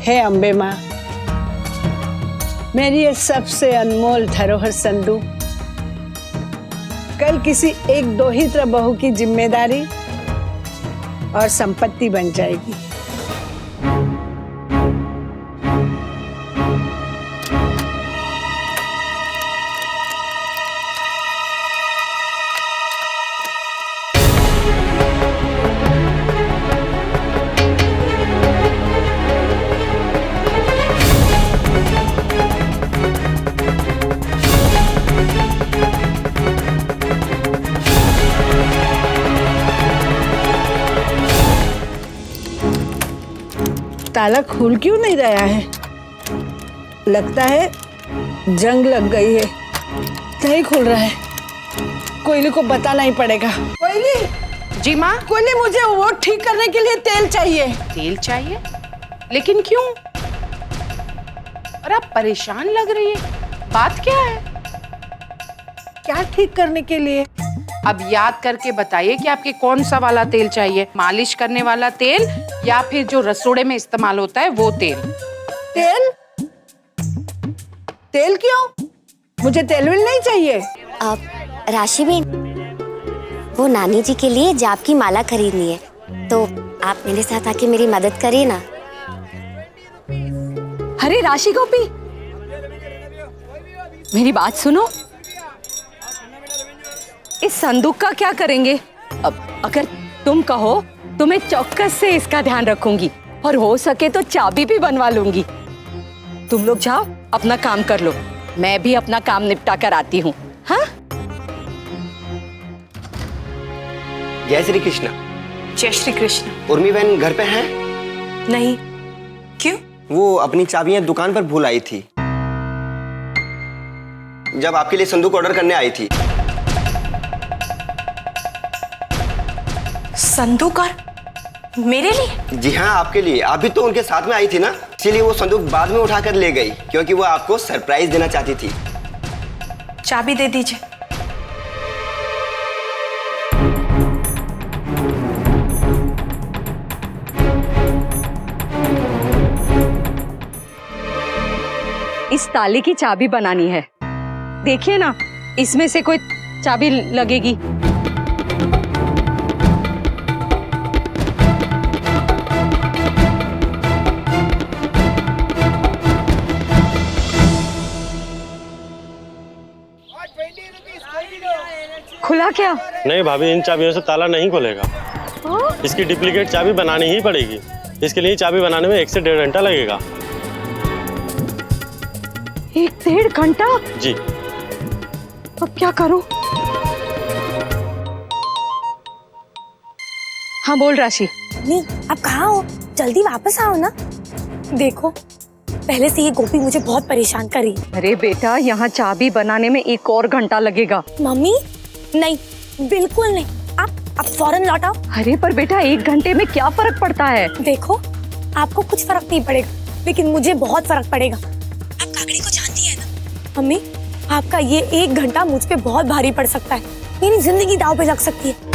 हे अम्बे माँ, मेरी ये सबसे अनमोल धरोहर संदूक कल किसी एक दो ही बहू की जिम्मेदारी और संपत्ति बन जाएगी। ताला खुल क्यों नहीं रहा है? लगता है जंग लग गई है, नहीं खुल रहा है। कोयली को बताना ही पड़ेगा। कोयली जी माँ। कोयली, मुझे वो ठीक करने के लिए तेल चाहिए। तेल चाहिए? लेकिन क्यों? और आप परेशान लग रही है, बात क्या है? क्या ठीक करने के लिए? अब याद करके बताइए कि आपके कौन सा वाला तेल चाहिए, मालिश करने वाला तेल या फिर जो रसोड़े में इस्तेमाल होता है वो तेल? तेल? तेल क्यों? मुझे तेल विल नहीं चाहिए। राशि बेन, वो नानी जी के लिए जाप की माला खरीदनी है, तो आप मेरे साथ आके मेरी मदद करिए ना। अरे राशि गोपी, मेरी बात सुनो। इस संदूक का क्या करेंगे? अब अगर तुम कहो तो मैं चौकस से इसका ध्यान रखूंगी और हो सके तो चाबी भी बनवा लूंगी। तुम लोग जाओ, अपना काम कर लो, मैं भी अपना काम निपटा कर आती हूँ। हाँ? जय श्री कृष्ण। जय श्री कृष्ण। उर्मी बहन घर पे हैं? नहीं, क्यों? वो अपनी चाबियां दुकान पर भूल आई थी जब आपके लिए संदूक ऑर्डर करने आई थी। संदूक? और मेरे लिए? जी हाँ, आपके लिए। आप भी तो उनके साथ में आई थी ना, इसीलिए वो संदूक बाद में उठाकर ले गई, क्योंकि वो आपको सरप्राइज देना चाहती थी। चाबी दे दीजिए। इस ताले की चाबी बनानी है। देखिए ना, इसमें से कोई चाबी लगेगी। खुला क्या? नहीं भाभी, इन चाबियों से ताला नहीं खुलेगा। इसकी डुप्लीकेट चाबी बनानी ही पड़ेगी। इसके लिए चाबी बनाने में 1 से 1.5 घंटा लगेगा। 1-1.5 घंटा? जी। अब क्या करूं? हाँ बोल राशि। नहीं, आप कहाँ हो? जल्दी वापस आओ ना। देखो, पहले से ये गोपी मुझे बहुत परेशान कर रही है। अरे बेटा, यहाँ चाबी बनाने में 1 और घंटा लगेगा। मम्मी, नहीं, बिल्कुल नहीं। आप फौरन लौट आओ। अरे पर बेटा, 1 घंटे में क्या फर्क पड़ता है? देखो, आपको कुछ फर्क नहीं पड़ेगा, लेकिन मुझे बहुत फर्क पड़ेगा। आप काकड़ी को जानती है ना? मम्मी, आपका ये 1 घंटा मुझ पे बहुत भारी पड़ सकता है। मेरी जिंदगी दांव पे लग सकती है।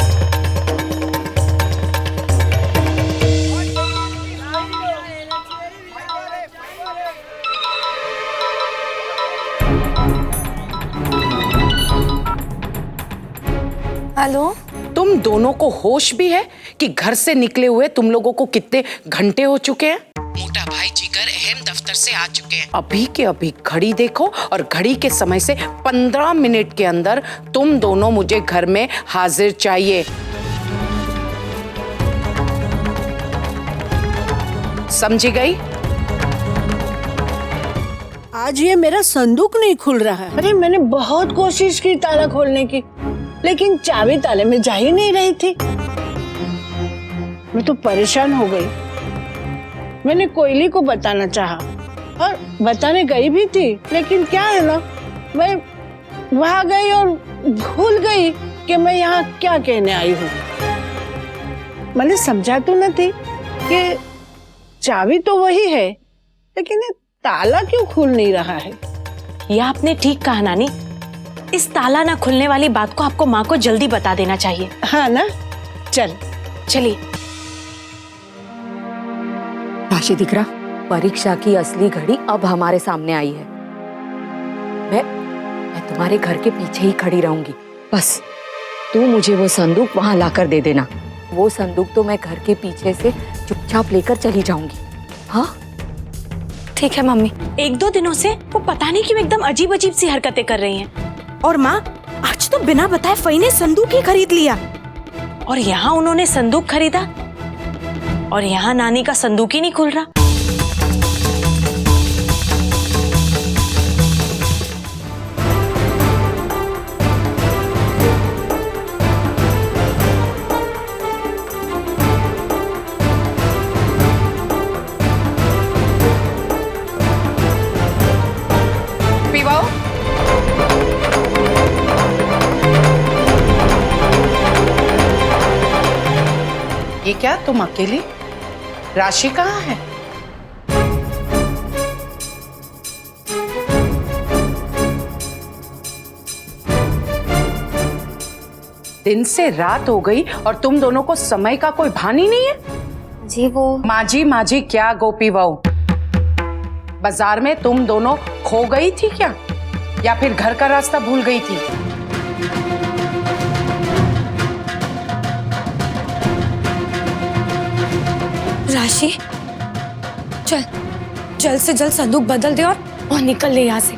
हेलो? तुम दोनों को होश भी है कि घर से निकले हुए तुम लोगों को कितने घंटे हो चुके हैं? मोटा भाई जिगर अहम दफ्तर से आ चुके हैं। अभी के अभी घड़ी देखो और घड़ी के समय से 15 मिनट के अंदर तुम दोनों मुझे घर में हाजिर चाहिए। समझी गई? आज ये मेरा संदूक नहीं खुल रहा है। अरे मैंने बहुत कोशिश की ताला खोलने की, लेकिन चाबी ताले में जा ही नहीं रही थी। मैं तो परेशान हो गई। मैंने कोयली को बताना चाहा और बताने गई भी थी, लेकिन क्या है ना, मैं वहां गई और भूल गई कि मैं यहाँ क्या कहने आई हूँ। मैंने समझा तो न थी कि चाबी तो वही है, लेकिन ये ताला क्यों खुल नहीं रहा है। यह आपने ठीक कहा नानी। इस ताला ना खुलने वाली बात को आपको माँ को जल्दी बता देना चाहिए। हाँ ना, चल चलिए। राशि दिख रहा, परीक्षा की असली घड़ी अब हमारे सामने आई है। मैं तुम्हारे घर के पीछे ही खड़ी रहूंगी। बस तू मुझे वो संदूक वहां लाकर दे देना। वो संदूक तो मैं घर के पीछे से चुपचाप लेकर चली जाऊंगी। हाँ ठीक है मम्मी। 1-2 दिनों से वो पता नहीं क्यों एकदम अजीब अजीब सी हरकतें कर रही हैं। और माँ, आज तो बिना बताए फई ने संदूक ही खरीद लिया। और यहाँ उन्होंने संदूक खरीदा और यहाँ नानी का संदूक ही नहीं खुल रहा। ये क्या, तुम अकेली? राशि कहाँ है? दिन से रात हो गई और तुम दोनों को समय का कोई भान ही नहीं है। जी वो माजी माजी क्या गोपी बहू, बाजार में तुम दोनों खो गई थी क्या, या फिर घर का रास्ता भूल गई थी? राशि, चल जल्द से जल्द संदूक बदल दे और निकल ले यहाँ से,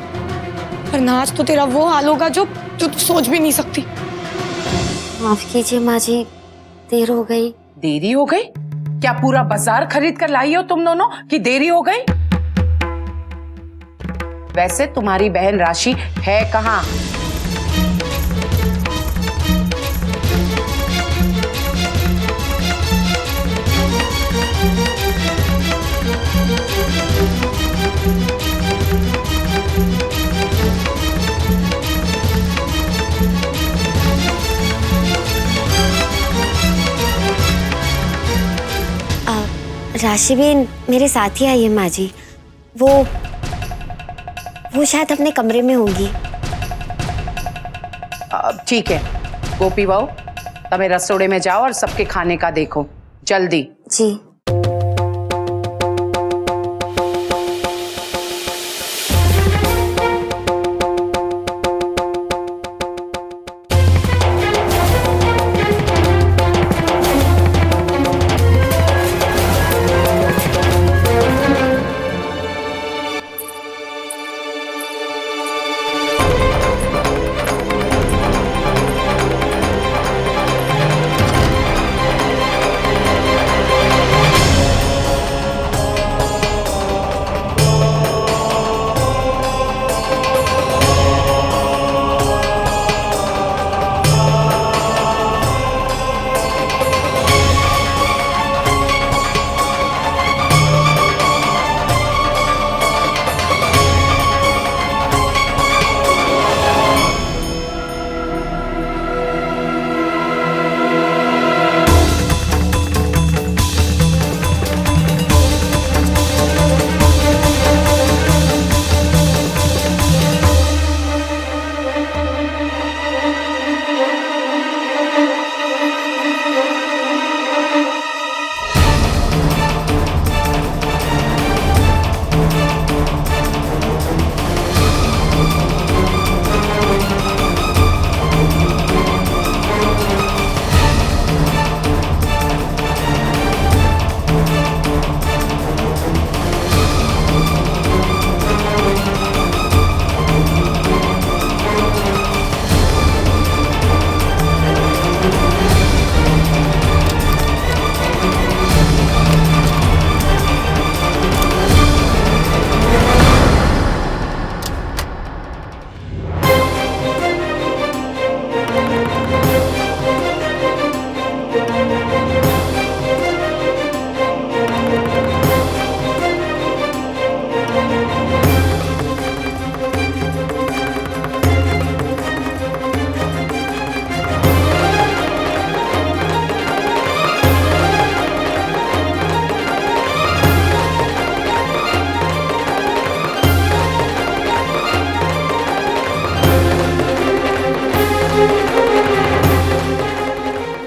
वरना आज तो तेरा वो हाल होगा जो तू सोच भी नहीं सकती। माफ कीजिए माँ जी, देर हो गई। देरी हो गई? क्या पूरा बाजार खरीद कर लाई हो तुम दोनों कि देरी हो गई? वैसे तुम्हारी बहन राशि है कहाँ? राशि भी मेरे साथ ही आई है माँ जी। वो शायद अपने कमरे में होंगी। ठीक है गोपी बहू, तमें रसोड़े में जाओ और सबके खाने का देखो जल्दी। जी।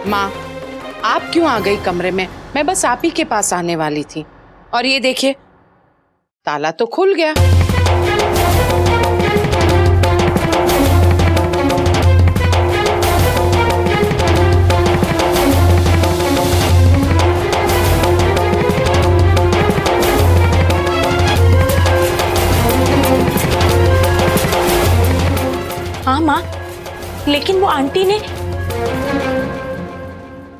माँ, आप क्यों आ गई कमरे में? मैं बस आप ही के पास आने वाली थी। और ये देखिए, ताला तो खुल गया। हाँ माँ, लेकिन वो आंटी ने,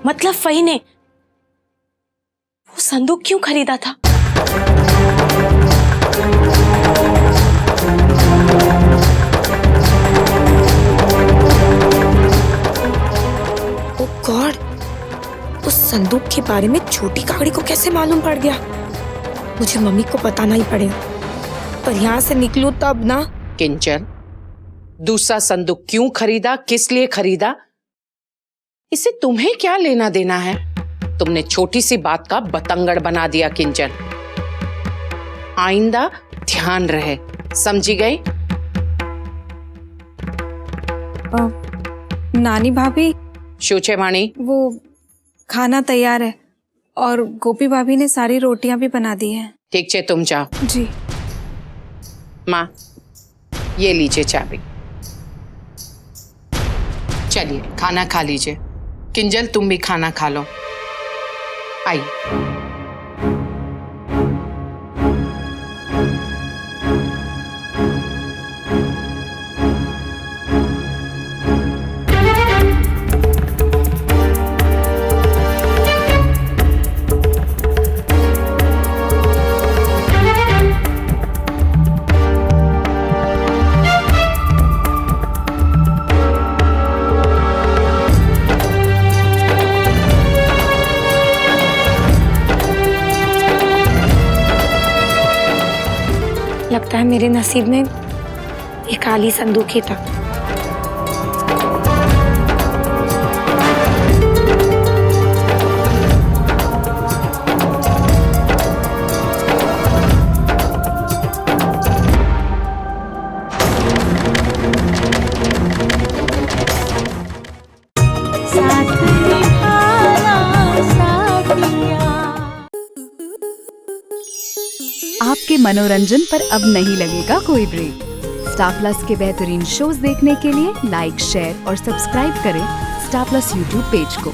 मतलब फही ने, वो संदूक क्यों खरीदा था? ओह गॉड, उस संदूक के बारे में छोटी काकड़ी को कैसे मालूम पड़ गया? मुझे मम्मी को बताना ही पड़ेगा, पर यहाँ से निकलूं तब ना। किंचन, दूसरा संदूक क्यों खरीदा, किस लिए खरीदा, इसे तुम्हें क्या लेना देना है? तुमने छोटी सी बात का बतंगड़ बना दिया किंचन। आइंदा ध्यान रहे, समझी गई? नानी भाभी, शोचेवाणी, वो खाना तैयार है और गोपी भाभी ने सारी रोटियां भी बना दी हैं। ठीक छे, तुम जाओ। जी माँ, ये लीजिए चाबी। चलिए खाना खा लीजिए। किंजल, तुम भी खाना खा लो। आई। लगता है मेरे नसीब में ये खाली संदूक ही था। आपके मनोरंजन पर अब नहीं लगेगा कोई ब्रेक। स्टार प्लस के बेहतरीन शोज देखने के लिए लाइक, शेयर और सब्सक्राइब करें स्टार प्लस यूट्यूब पेज को।